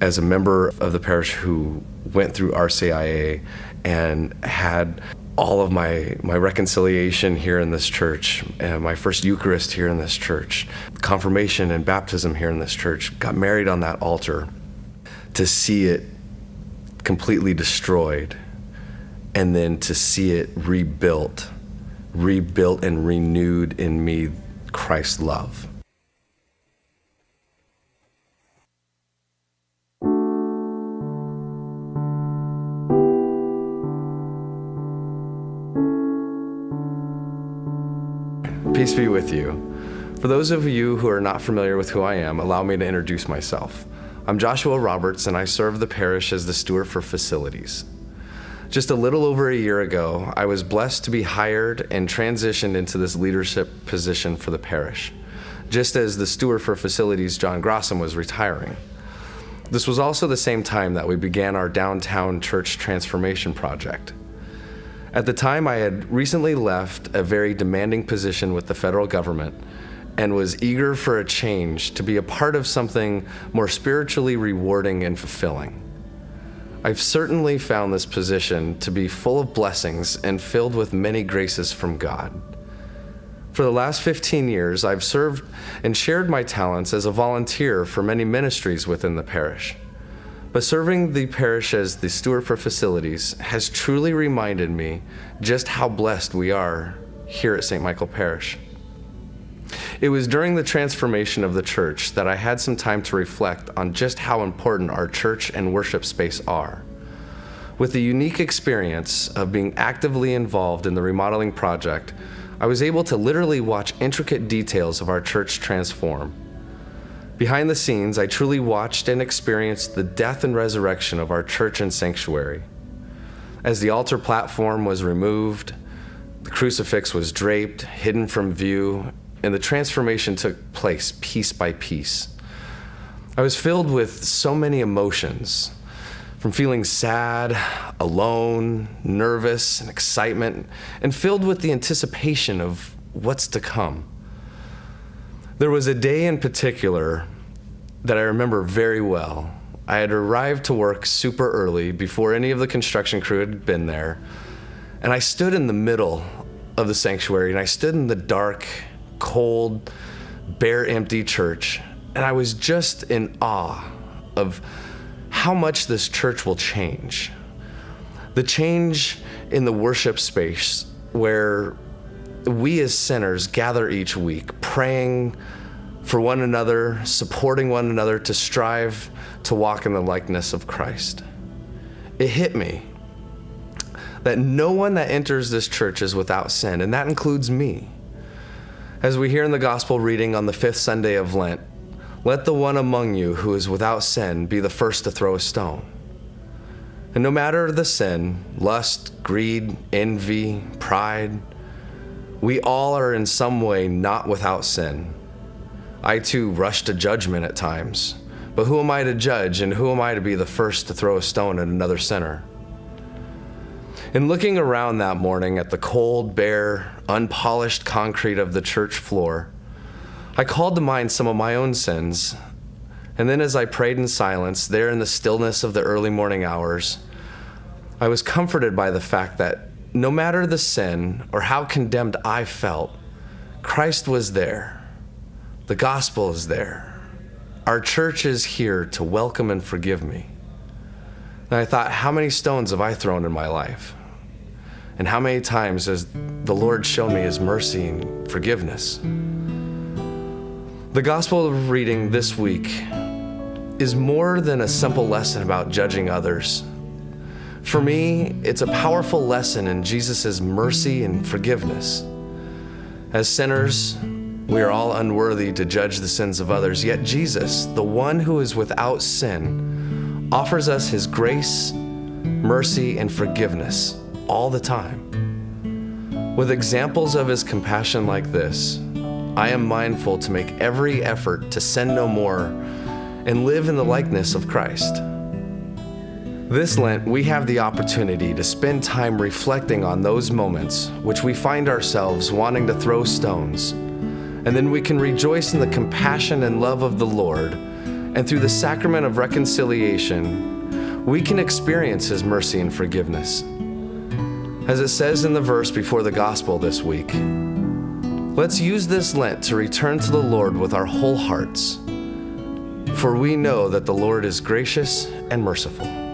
as a member of the parish who went through RCIA and had all of my reconciliation here in this church, and my first Eucharist here in this church, confirmation and baptism here in this church, got married on that altar, to see it completely destroyed, and then to see it rebuilt and renewed in me, Christ's love. Peace be with you. For those of you who are not familiar with who I am, allow me to introduce myself. I'm Joshua Roberts, and I serve the parish as the steward for facilities. Just a little over a year ago, I was blessed to be hired and transitioned into this leadership position for the parish, just as the steward for facilities, John Grossam, was retiring. This was also the same time that we began our downtown church transformation project. At the time, I had recently left a very demanding position with the federal government and was eager for a change to be a part of something more spiritually rewarding and fulfilling. I've certainly found this position to be full of blessings and filled with many graces from God. For the last 15 years, I've served and shared my talents as a volunteer for many ministries within the parish. But serving the parish as the steward for facilities has truly reminded me just how blessed we are here at St. Michael Parish. It was during the transformation of the church that I had some time to reflect on just how important our church and worship space are. With the unique experience of being actively involved in the remodeling project, I was able to literally watch intricate details of our church transform. Behind the scenes, I truly watched and experienced the death and resurrection of our church and sanctuary. As the altar platform was removed, the crucifix was draped, hidden from view, and the transformation took place piece by piece. I was filled with so many emotions, from feeling sad, alone, nervous, and excitement, and filled with the anticipation of what's to come. There was a day in particular that I remember very well. I had arrived to work super early before any of the construction crew had been there, and I stood in the middle of the sanctuary, and I stood in the dark, cold, bare, empty church, and I was just in awe of how much this church will change. The change in the worship space where we as sinners gather each week, praying for one another, supporting one another to strive to walk in the likeness of Christ. It hit me that no one that enters this church is without sin, and that includes me. As we hear in the gospel reading on the 5th Sunday of Lent, let the one among you who is without sin be the first to throw a stone. And no matter the sin, lust, greed, envy, pride, we all are in some way not without sin. I too rush to judgment at times, but who am I to judge, and who am I to be the first to throw a stone at another sinner? In looking around that morning at the cold, bare, unpolished concrete of the church floor, I called to mind some of my own sins, and then as I prayed in silence, there in the stillness of the early morning hours, I was comforted by the fact that no matter the sin or how condemned I felt, Christ was there. The gospel is there. Our church is here to welcome and forgive me. And I thought, how many stones have I thrown in my life? And how many times has the Lord shown me his mercy and forgiveness? The gospel reading this week is more than a simple lesson about judging others. For me, it's a powerful lesson in Jesus' mercy and forgiveness. As sinners, we are all unworthy to judge the sins of others, yet Jesus, the one who is without sin, offers us his grace, mercy, and forgiveness all the time. With examples of his compassion like this, I am mindful to make every effort to sin no more and live in the likeness of Christ. This Lent, we have the opportunity to spend time reflecting on those moments which we find ourselves wanting to throw stones, and then we can rejoice in the compassion and love of the Lord And through the sacrament of reconciliation, we can experience His mercy and forgiveness. As it says in the verse before the gospel this week, let's use this Lent to return to the Lord with our whole hearts, for we know that the Lord is gracious and merciful.